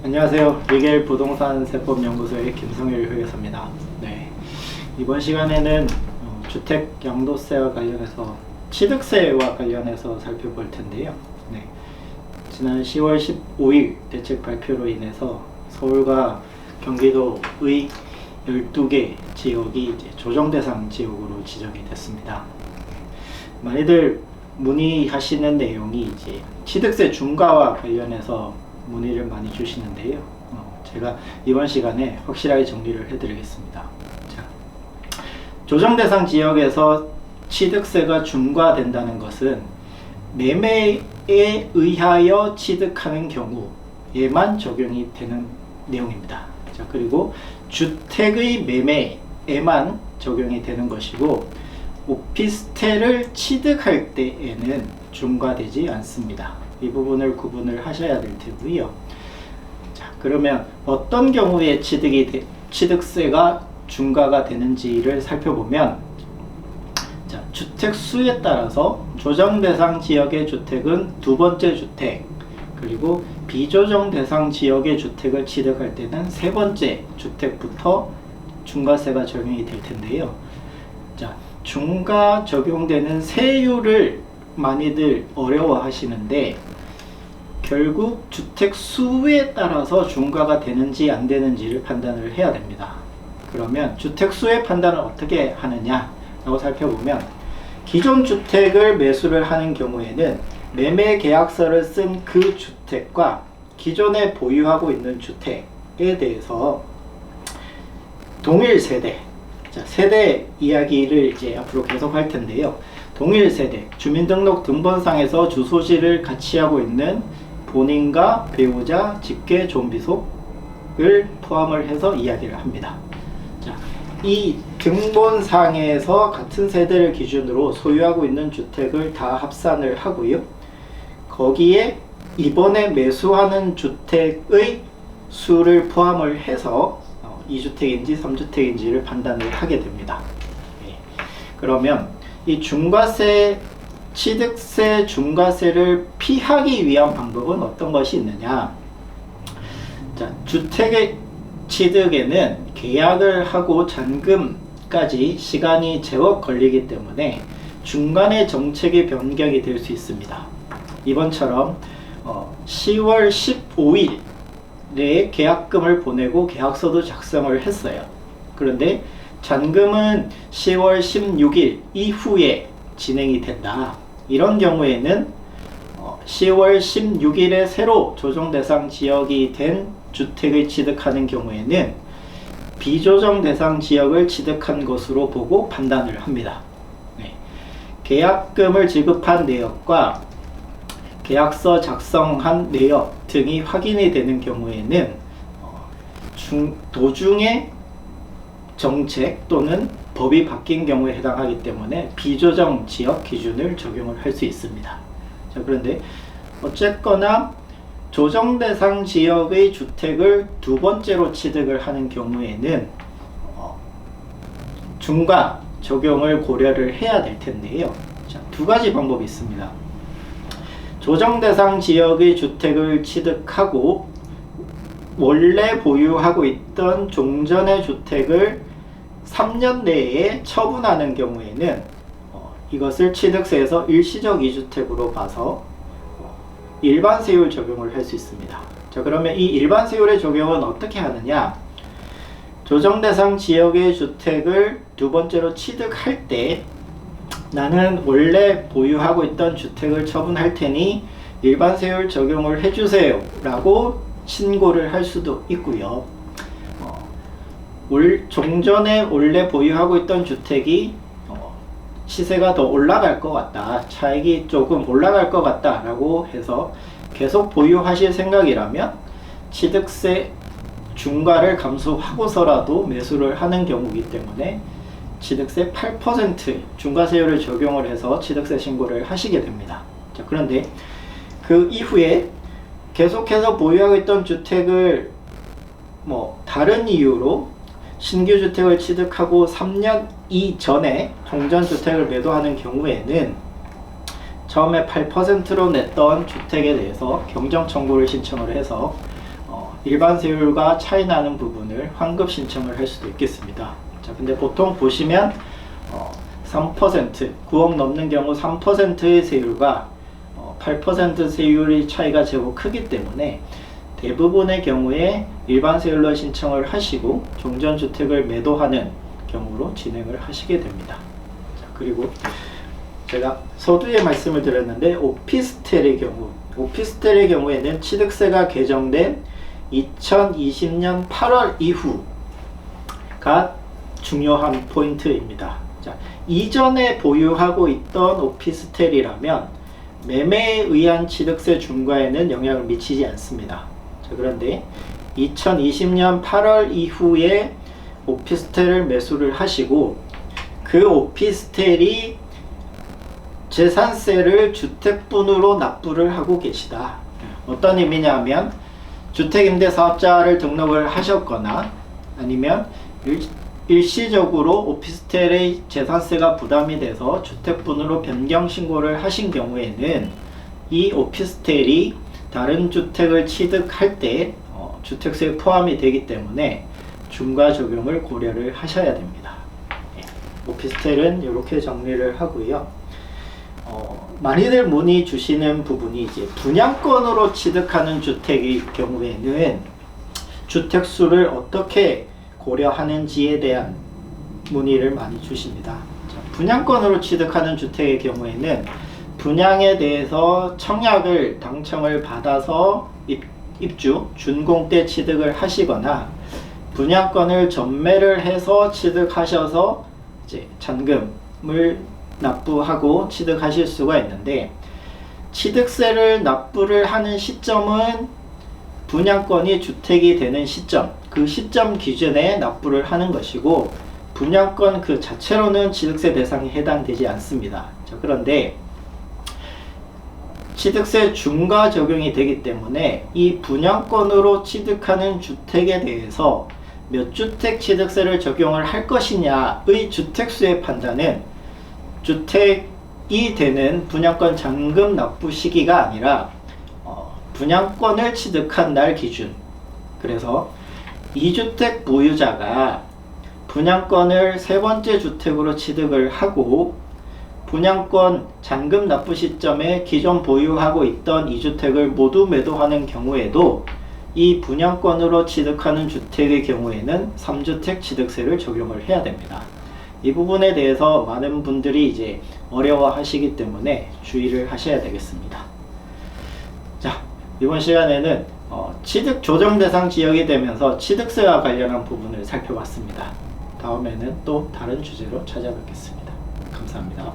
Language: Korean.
안녕하세요. 리겔 부동산 세법 연구소의 김성일 회계사입니다. 이번 시간에는 주택 양도세와 관련해서 취득세와 관련해서 살펴볼 텐데요. 지난 10월 15일 대책 발표로 인해서 서울과 경기도의 12개 지역이 이제 조정 대상 지역으로 지정이 됐습니다. 많이들 문의하시는 내용이 이제 취득세 중과와 관련해서 문의를 많이 주시는데요. 제가 이번 시간에 확실하게 정리를 해드리겠습니다. 자, 조정 대상 지역에서 취득세가 중과된다는 것은 매매에 의하여 취득하는 경우에만 적용이 되는 내용입니다. 자, 그리고 주택의 매매에만 적용이 되는 것이고 오피스텔을 취득할 때에는 중과되지 않습니다. 이 부분을 구분을 하셔야 될 테고요. 자, 그러면 어떤 경우에 취득세가 중과가 되는지를 살펴보면, 자, 주택 수에 따라서 조정 대상 지역의 주택은 두 번째 주택, 그리고 비조정 대상 지역의 주택을 취득할 때는 세 번째 주택부터 중과세가 적용이 될 텐데요. 자, 중과 적용되는 세율을 많이들 어려워하시는데, 결국 주택 수에 따라서 중과가 되는지 안 되는지를 판단을 해야 됩니다. 그러면 주택 수의 판단을 어떻게 하느냐 라고 살펴보면, 기존 주택을 매수를 하는 경우에는 매매 계약서를 쓴 그 주택과 기존에 보유하고 있는 주택에 대해서 동일 세대, 자, 세대 이야기를 이제 앞으로 계속 할 텐데요. 동일 세대, 주민등록 등본상에서 주소지를 같이 하고 있는 본인과 배우자, 직계, 존비속을 포함을 해서 이야기를 합니다. 자, 이 등본상에서 같은 세대를 기준으로 소유하고 있는 주택을 다 합산을 하고요. 거기에 이번에 매수하는 주택의 수를 포함을 해서 2주택인지 3주택인지를 판단을 하게 됩니다. 그러면 이 중과세, 취득세 중과세를 피하기 위한 방법은 어떤 것이 있느냐? 자, 주택의 취득에는 계약을 하고 잔금까지 시간이 제법 걸리기 때문에 중간에 정책의 변경이 될 수 있습니다. 이번처럼 10월 15일에 계약금을 보내고 계약서도 작성을 했어요. 그런데 잔금은 10월 16일 이후에 진행이 된다. 이런 경우에는 10월 16일에 새로 조정 대상 지역이 된 주택을 취득하는 경우에는 비조정 대상 지역을 취득한 것으로 보고 판단을 합니다. 계약금을 지급한 내역과 계약서 작성한 내역 등이 확인이 되는 경우에는 도중에 정책 또는 법이 바뀐 경우에 해당하기 때문에 비조정 지역 기준을 적용을 할 수 있습니다. 자, 그런데 어쨌거나 조정 대상 지역의 주택을 두 번째로 취득을 하는 경우에는 중과 적용을 고려를 해야 될 텐데요. 자, 두 가지 방법이 있습니다. 조정 대상 지역의 주택을 취득하고 원래 보유하고 있던 종전의 주택을 3년 내에 처분하는 경우에는 이것을 취득세에서 일시적 2주택으로 봐서 일반 세율 적용을 할 수 있습니다. 자, 그러면 이 일반 세율의 적용은 어떻게 하느냐? 조정 대상 지역의 주택을 두 번째로 취득할 때 나는 원래 보유하고 있던 주택을 처분할 테니 일반 세율 적용을 해주세요 라고 신고를 할 수도 있고요. 종전에 원래 보유하고 있던 주택이 시세가 더 올라갈 것 같다, 차익이 조금 올라갈 것 같다 라고 해서 계속 보유하실 생각이라면 취득세 중과를 감수하고서라도 매수를 하는 경우이기 때문에 취득세 8% 중과세율을 적용을 해서 취득세 신고를 하시게 됩니다. 자, 그런데 그 이후에 계속해서 보유하고 있던 주택을 다른 이유로 신규 주택을 취득하고 3년 이전에 종전주택을 매도하는 경우에는 처음에 8%로 냈던 주택에 대해서 경정 청구를 신청을 해서 일반 세율과 차이 나는 부분을 환급 신청을 할 수도 있겠습니다. 자, 근데 보통 보시면 3%, 9억 넘는 경우 3%의 세율과 8% 세율의 차이가 제법 크기 때문에 대부분의 경우에 일반 세율로 신청을 하시고 종전주택을 매도하는 경우로 진행을 하시게 됩니다. 자, 그리고 제가 서두에 말씀을 드렸는데 오피스텔의 경우에는 취득세가 개정된 2020년 8월 이후가 중요한 포인트입니다. 자, 이전에 보유하고 있던 오피스텔이라면 매매에 의한 취득세 중과에는 영향을 미치지 않습니다. 자, 그런데 2020년 8월 이후에 오피스텔을 매수를 하시고 그 오피스텔이 재산세를 주택분으로 납부를 하고 계시다. 어떤 의미냐면 주택임대사업자를 등록을 하셨거나 아니면 일시적으로 오피스텔의 재산세가 부담이 돼서 주택분으로 변경 신고를 하신 경우에는 이 오피스텔이 다른 주택을 취득할 때 주택세에 포함이 되기 때문에 중과 적용을 고려를 하셔야 됩니다. 오피스텔은 이렇게 정리를 하고요. 많이들 문의 주시는 부분이 이제 분양권으로 취득하는 주택의 경우에는 주택수를 어떻게 고려하는지에 대한 문의를 많이 주십니다. 자, 분양권으로 취득하는 주택의 경우에는 분양에 대해서 청약을 당첨을 받아서 입주, 준공 때 취득을 하시거나 분양권을 전매를 해서 취득하셔서 이제 잔금을 납부하고 취득하실 수가 있는데 취득세를 납부를 하는 시점은 분양권이 주택이 되는 시점, 그 시점 기준에 납부를 하는 것이고 분양권 그 자체로는 취득세 대상에 해당되지 않습니다. 자, 그런데 취득세 중과 적용이 되기 때문에 이 분양권으로 취득하는 주택에 대해서 몇 주택 취득세를 적용을 할 것이냐의 주택수의 판단은 주택이 되는 분양권 잔금 납부 시기가 아니라 분양권을 취득한 날 기준. 그래서 2주택 보유자가 분양권을 세 번째 주택으로 취득을 하고 분양권 잔금 납부 시점에 기존 보유하고 있던 2주택을 모두 매도하는 경우에도 이 분양권으로 취득하는 주택의 경우에는 3주택 취득세를 적용을 해야 됩니다. 이 부분에 대해서 많은 분들이 이제 어려워 하시기 때문에 주의를 하셔야 되겠습니다. 자, 이번 시간에는 취득 조정 대상 지역이 되면서 취득세와 관련한 부분을 살펴봤습니다. 다음에는 또 다른 주제로 찾아뵙겠습니다. 감사합니다.